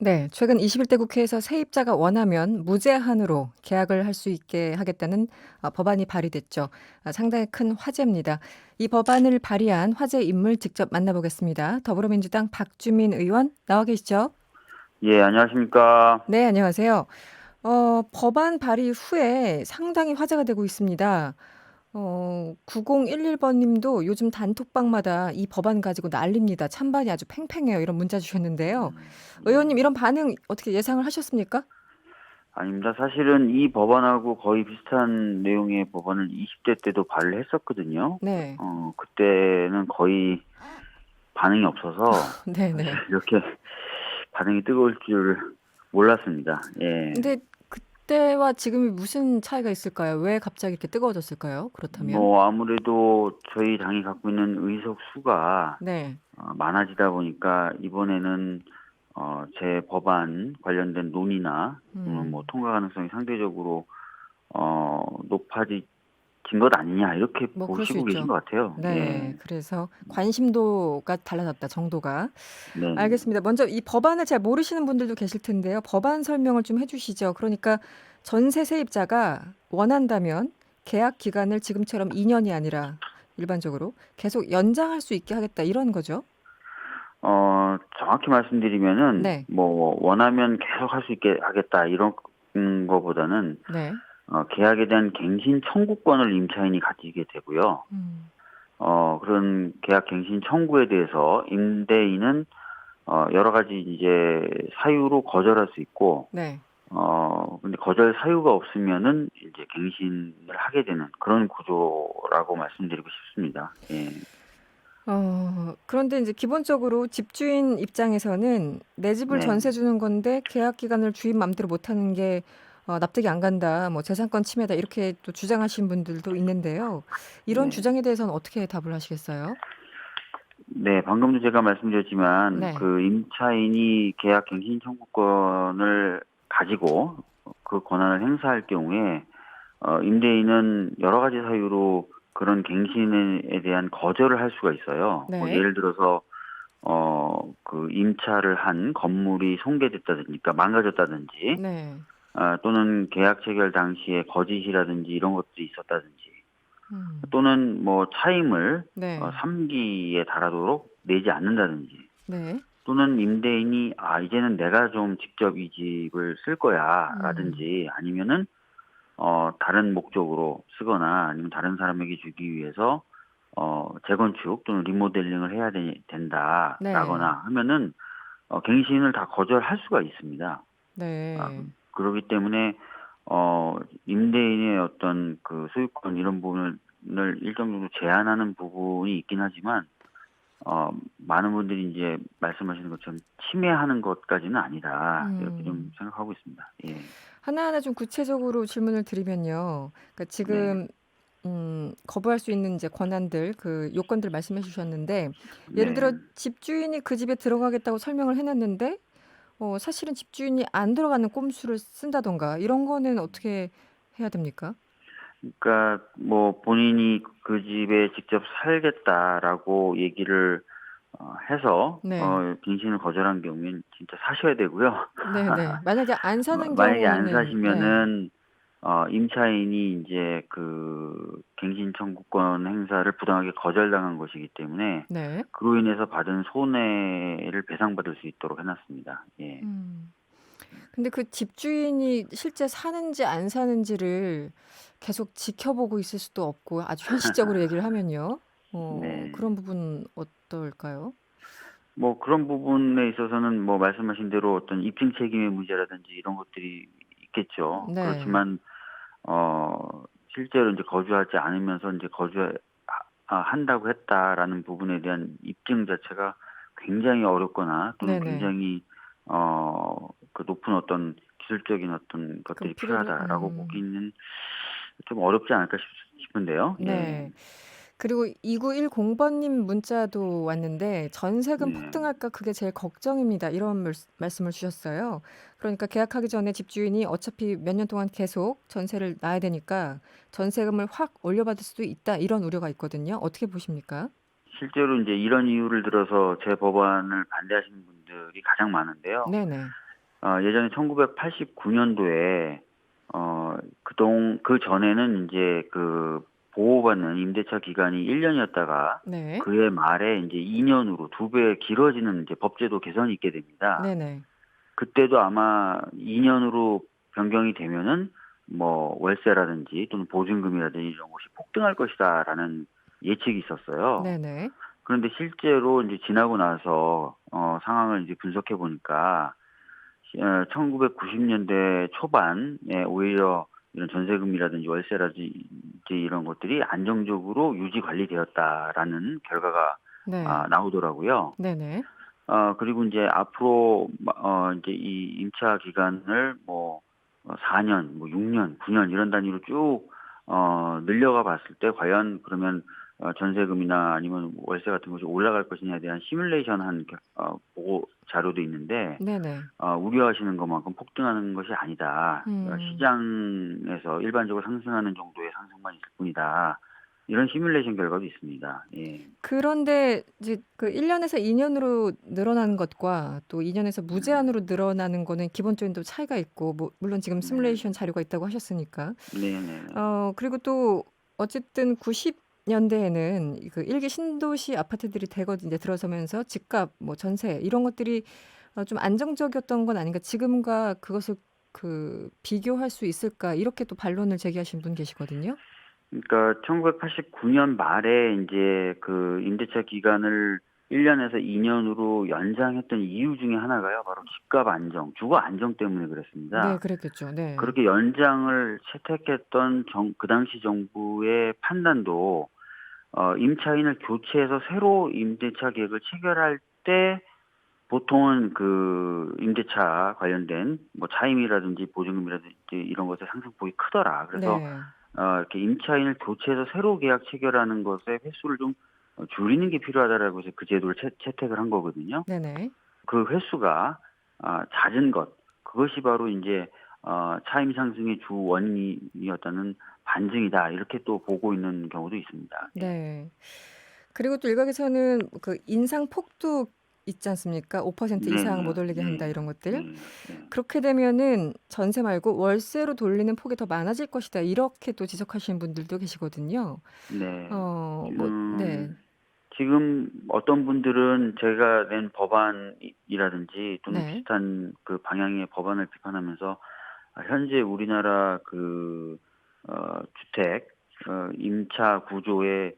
네, 최근 21대 국회에서 세입자가 원하면 무제한으로 계약을 할 수 있게 하겠다는 법안이 발의됐죠. 상당히 큰 화제입니다. 이 법안을 발의한 화제 인물 직접 만나보겠습니다. 더불어민주당 박주민 의원 나와 계시죠? 예, 안녕하십니까. 네, 안녕하세요. 법안 발의 후에 상당히 화제가 되고 있습니다. 9011번 님도 요즘 단톡방마다 이 법안 가지고 난립니다. 찬반이 아주 팽팽해요. 이런 문자 주셨는데요. 의원님 예. 이런 반응 어떻게 예상을 하셨습니까? 아닙니다. 사실은 이 법안하고 거의 비슷한 내용의 법안을 20대 때도 발의를 했었거든요. 네. 그때는 거의 반응이 없어서 사실 네네. 이렇게 반응이 뜨거울 줄 몰랐습니다. 예. 근데 그때와 지금이 무슨 차이가 있을까요? 왜 갑자기 이렇게 뜨거워졌을까요? 그렇다면? 뭐 아무래도 저희 당이 갖고 있는 의석 수가 네. 많아지다 보니까 이번에는 제 법안 관련된 논의나 뭐 음. 통과 가능성이 상대적으로 높아진 것 아니냐 이렇게 뭐 그럴 수 보시고 계신 있죠. 것 같아요. 네. 예. 그래서 관심도가 달라졌다, 정도가. 네네. 알겠습니다. 먼저 이 법안을 잘 모르시는 분들도 계실 텐데요. 법안 설명을 좀 해 주시죠. 그러니까 전세 세입자가 원한다면 계약 기간을 지금처럼 2 년이 아니라 일반적으로 계속 연장할 수 있게 하겠다 이런 거죠? 정확히 말씀드리면은 네. 뭐 원하면 계속 할 수 있게 하겠다 이런 거보다는 네. 계약에 대한 갱신 청구권을 임차인이 가지게 되고요. 음. 그런 계약 갱신 청구에 대해서 임대인은 여러 가지 이제 사유로 거절할 수 있고 네. 근데 거절 사유가 없으면은 이제 갱신을 하게 되는 그런 구조라고 말씀드리고 싶습니다. 예. 그런데 이제 기본적으로 집주인 입장에서는 내 집을 네. 전세 주는 건데 계약 기간을 주인 맘대로 못 하는 게 납득이 안 간다. 뭐 재산권 침해다. 이렇게 또 주장하신 분들도 있는데요. 이런 네. 주장에 대해서는 어떻게 답을 하시겠어요? 네. 방금도 제가 말씀드렸지만 네. 그 임차인이 계약 갱신 청구권을 가지고 그 권한을 행사할 경우에 임대인은 여러 가지 사유로 그런 갱신에 대한 거절을 할 수가 있어요. 뭐 네. 예를 들어서 그 임차를 한 건물이 손괴됐다든지 그러니까 망가졌다든지 네. 또는 계약 체결 당시에 거짓이라든지 이런 것들이 있었다든지 음. 또는 뭐 차임을 네. 3기에 달하도록 내지 않는다든지 네. 또는 임대인이 '아 이제는 내가 좀 직접 이 집을 쓸 음. 거야.'라든지 아니면은 다른 목적으로 쓰거나 아니면 다른 사람에게 주기 위해서 재건축 또는 리모델링을 해야 네. 된다라거나 하면은 갱신을 다 거절할 수가 있습니다. 아 네. 그러기 때문에 임대인의 어떤 그 소유권 이런 부분을 일정 정도 제한하는 부분이 있긴 하지만 많은 분들이 인제 말씀하시는 것처럼 '침해하는 것까지는 아니다.' 이렇게 좀 음. 생각하고 있습니다. 예. 하나하나 좀 구체적으로 질문을 드리면요. 그러니까 네. 지금 거부할 수 있는 이제 권한들, 그 요건들 말씀해 주셨는데 예를 네. 들어 집주인이 그 집에 들어가겠다고 설명을 해 놨는데 사실은 집주인이 안 들어가는 꼼수를 쓴다든가 이런 거는 어떻게 해야 됩니까? 그러니까 뭐 본인이 그 집에 직접 살겠다라고 얘기를 해서 네. 갱신을 거절한 경우에는 진짜 사셔야 되고요. 네네. 만약에 안 사는 만약에 안 경우는 네. 사시면은 임차인이 인제 그 갱신 청구권 행사를 부당하게 거절당한 것이기 때문에 네. 그로 인해서 받은 손해를 배상받을 수 있도록 해 놨습니다. 예. 음. 근데 그 집주인이 실제 사는지 안 사는지를 계속 지켜보고 있을 수도 없고 아주 현실적으로 얘기를 하면요. 네. 그런 부분은 어떨까요? 뭐 그런 부분에 있어서는 뭐 말씀하신 대로 어떤 입증 책임의 문제라든지 이런 것들이 있겠죠. 네. 그렇지만 실제로 인제 거주하지 않으면서 인제 한다고 했다라는 부분에 대한 입증 자체가 굉장히 어렵거나 또는 네네. 굉장히 그 높은 어떤 기술적인 어떤 그럼 것들이 필요로 필요하다라고 보기는 좀 어렵지 않을까 싶은데요. 예. 네. 그리고 2910번 님 문자도 왔는데 "전세금 네. 폭등할까 그게 제일 걱정입니다." 이런 말씀을 주셨어요. 그러니까 계약하기 전에 집주인이 어차피 몇 년 동안 계속 전세를 놔야 되니까 "전세금을 확 올려받을 수도 있다." 이런 우려가 있거든요. 어떻게 보십니까? 실제로 인제 이런 이유를 들어서 제 법안을 반대하시는 분들이 가장 많은데요. 네네. 예전에 1989년도에 그 전에는 이제 그 보호받는 임대차 기간이 1 년이었다가 네. 그해 말에 이제 2 년으로 2배 길어지는 이제 법제도 개선이 있게 됩니다. 네네. 그때도 아마 2 년으로 변경이 되면은 뭐 월세라든지 또는 보증금이라든지 이런 것이 폭등할 것이다라는 예측이 있었어요. 네네. 그런데 실제로 이제 지나고 나서 상황을 이제 분석해 보니까 1990년대 초반에 오히려 이런 전세금이라든지 월세라든지 이런 것들이 안정적으로 유지 관리되었다라는 결과가 네. 나오더라고요. 네네. 그리고 이제 앞으로 인제 이 임차 기간을 뭐 4 년, 뭐 6 년, 9년 이런 단위로 쭉 늘려가 봤을 때 과연 그러면 전세금이나 아니면 월세 같은 것이 올라갈 것이냐에 대한 시뮬레이션 한 보고 자료도 있는데 네네. 우려하시는 것만큼 폭등하는 것이 아니다. 음. 시장에서 일반적으로 상승하는 정도의 상승만 있을 뿐이다. 이런 시뮬레이션 결과도 있습니다. 예. 그런데 이제 그 1 년에서 2 년으로 늘어나는 것과 또 2 년에서 무제한으로 늘어나는 거는 기본적인 또 차이가 있고 뭐 물론 지금 네네. 시뮬레이션 자료가 있다고 하셨으니까. 네네네. 그리고 또 어쨌든 90 년대에는 그 1기 신도시 아파트들이 대거 인제 들어서면서 집값 뭐 전세 이런 것들이 좀 안정적이었던 건 아닌가. 지금과 그것을 그 비교할 수 있을까 이렇게 또 반론을 제기하신 분 계시거든요. 그러니까 1989년 말에 인제 그 임대차 기간을 1 년에서 2 년으로 연장했던 이유 중에 하나가요. 바로 집값 안정, 주거 안정 때문에 네 그랬습니다. 그랬겠죠. 네. 그렇게 연장을 채택했던 그 당시 정부의 판단도 임차인을 교체해서 새로 임대차 계획을 체결할 때 보통은 그 임대차 관련된 뭐 차임이라든지 보증금이라든지 이런 것의 상승폭이 크더라. 그래서 네. 이렇게 임차인을 교체해서 새로 계약 체결하는 것의 횟수를 좀 줄이는 게 필요하다라고 해서 그 제도를 채택을 한 거거든요. 네네. 그 횟수가 잦은 것, 그것이 바로 인제 차임 상승의 주 원인이었다는 반증이다. 이렇게 또 보고 있는 경우도 있습니다. 예. 네. 그리고 또 일각에서는 그 인상폭도 있지 않습니까? 5% 이상 못 네네. 올리게 한다 예. 이런 것들. 예. 예. 그렇게 되면은 전세 말고 월세로 돌리는 폭이 더 많아질 것이다. 이렇게 또 지적하시는 분들도 계시거든요. 네. 뭐 네. 지금 어떤 분들은 제가 낸 법안이라든지 또는 네. 비슷한 그 방향의 법안을 비판하면서 현재 우리나라 그 주택 임차 구조의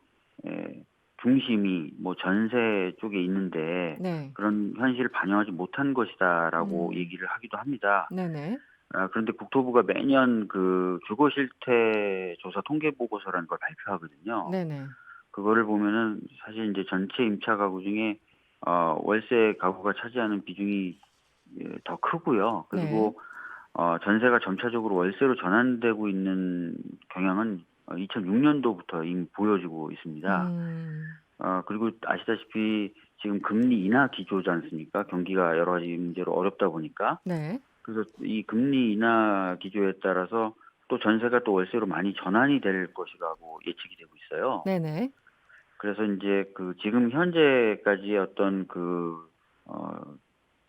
에 중심이 뭐 전세 쪽에 있는데 네. 그런 현실을 반영하지 못한 것이다라고 음. 얘기를 하기도 합니다. 네네. 그런데 국토부가 매년 그 주거 실태 조사 통계 보고서라는 걸 발표하거든요. 네네. 그거를 보면은 사실 인제 전체 임차 가구 중에 월세 가구가 차지하는 비중이 더 크고요. 네. 그리고 전세가 점차적으로 월세로 전환되고 있는 경향은 2006 년도부터 이미 보여지고 있습니다. 음. 그리고 아시다시피 지금 금리 인하 기조지 않습니까? 경기가 여러 가지 문제로 어렵다 보니까. 네. 그래서 이 금리 인하 기조에 따라서 또 전세가 또 월세로 많이 전환이 될 것이라고 예측이 되고 있어요. 네네. 그래서 인제 그 지금 현재까지의 어떤 그 어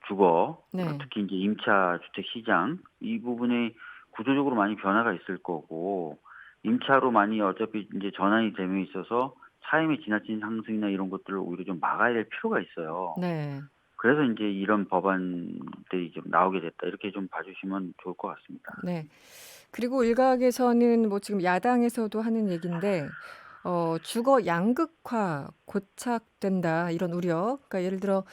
주거 네. 특히 인제 임차 주택 시장 이 부분에 구조적으로 많이 변화가 있을 거고 임차로 많이 어차피 인제 전환이 됨에 있어서 차임의 지나친 상승이나 이런 것들을 오히려 좀 막아야 될 필요가 있어요. 네. 그래서 인제 '이런 법안들이 좀 나오게 됐다.' 이렇게 좀 봐 주시면 좋을 것 같습니다. 네. 그리고 일각에서는 뭐 지금 야당에서도 하는 얘기인데 "주거 양극화 고착된다." 이런 우려. 그러니까 예를 들어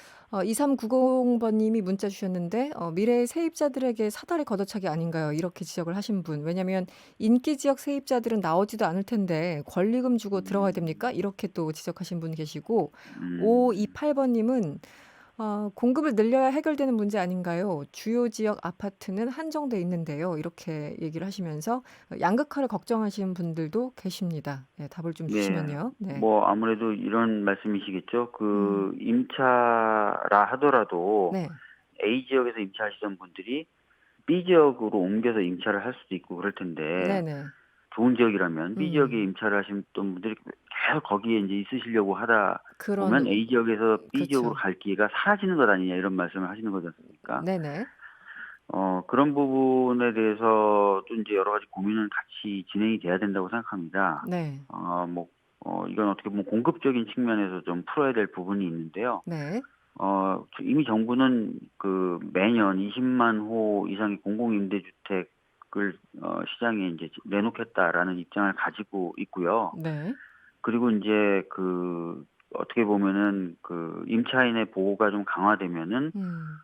2390 번님이 문자 주셨는데 "미래의 세입자들에게 사다리 걷어차기 아닌가요?" 이렇게 지적을 하신 분. 왜냐하면 "인기 지역 세입자들은 나오지도 않을 텐데 권리금 주고 들어가야 음. 됩니까?" 이렇게 또 지적하신 분 계시고 음. 528 번님은 "공급을 늘려야 해결되는 문제 아닌가요? 주요 지역 아파트는 한정돼 있는데요." 이렇게 얘기를 하시면서 양극화를 걱정하시는 분들도 계십니다. 예 답을 좀 네. 주시면요. 네. 뭐 아무래도 이런 말씀이시겠죠. 음. 그 임차라 하더라도 네. A 지역에서 임차하시던 분들이 B 지역으로 옮겨서 임차를 할 수도 있고 그럴 텐데 네네. 좋은 지역이라면 B 지역에 음. 임차를 하셨던 분들이 계속 거기에 인제 있으시려고 하다 그런 보면 A 지역에서 B 지역으로 그렇죠. 갈 기회가 사라지는 것 아니냐 이런 말씀을 하시는 거지 않습니까? 네네. 그런 부분에 대해서도 이제 여러 가지 고민은 같이 진행이 돼야 된다고 생각합니다. 네. 이건 어떻게 보면 공급적인 측면에서 좀 풀어야 될 부분이 있는데요. 네. 이미 정부는 그 매년 20만 호 이상의 공공임대주택을 시장에 이제 내놓겠다라는 입장을 가지고 있고요. 네. 그리고 이제 어떻게 보면은 임차인의 보호가 좀 강화되면은 음.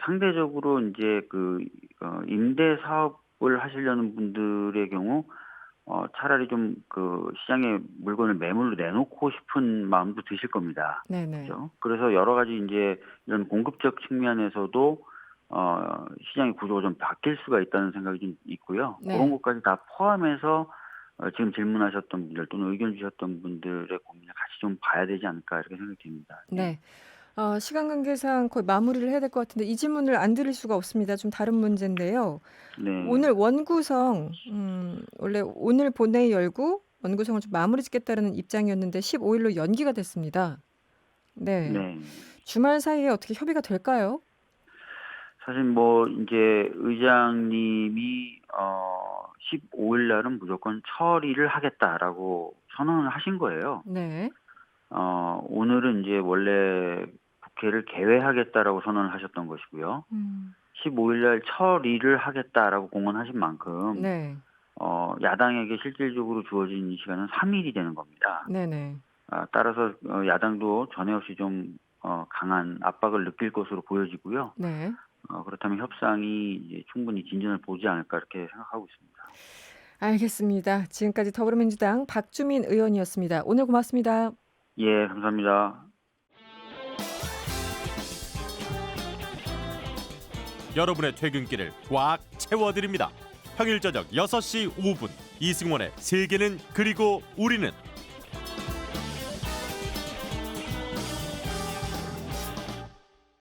상대적으로 이제 임대 사업을 하시려는 분들의 경우 차라리 좀 시장에 물건을 매물로 내놓고 싶은 마음도 드실 겁니다. 네네. 그죠? 그래서 여러 가지 이제 이런 공급적 측면에서도 시장의 구조가 좀 바뀔 수가 있다는 생각이 좀 있고요. 그런 네. 것까지 다 포함해서 지금 질문하셨던 분들 또는 의견 주셨던 분들의 고민을 같이 좀 봐야 되지 않을까 이렇게 생각이 듭니다. 예. 네. 시간 관계상 거의 마무리를 해야 될 것 같은데 이 질문을 안 드릴 수가 없습니다. 좀 다른 문제인데요. 네. 오늘 원구성 원래 오늘 본회의 열고 원구성을 좀 마무리 짓겠다는 입장이었는데 15일로 연기가 됐습니다. 네. 네. 주말 사이에 어떻게 협의가 될까요? 사실 이제 의장님이 15일 날은 무조건 처리를 하겠다라고 선언을 하신 거예요. 네. 오늘은 이제 원래 국회를 개회하겠다라고 선언을 하셨던 것이고요. 음. 15일 날 처리를 하겠다라고 공언하신 만큼 네. 야당에게 실질적으로 주어진 이 시간은 3일이 되는 겁니다. 네네. 따라서 야당도 전에 없이 좀 강한 압박을 느낄 것으로 보여지고요. 네. 그렇다면 협상이 이제 충분히 진전을 보지 않을까 이렇게 생각하고 있습니다. 알겠습니다. 지금까지 더불어민주당 박주민 의원이었습니다. 오늘 고맙습니다. 예, 감사합니다. 여러분의 퇴근길을 꽉 채워드립니다. 평일 저녁 6시 5분 이승원의 세계는 그리고 우리는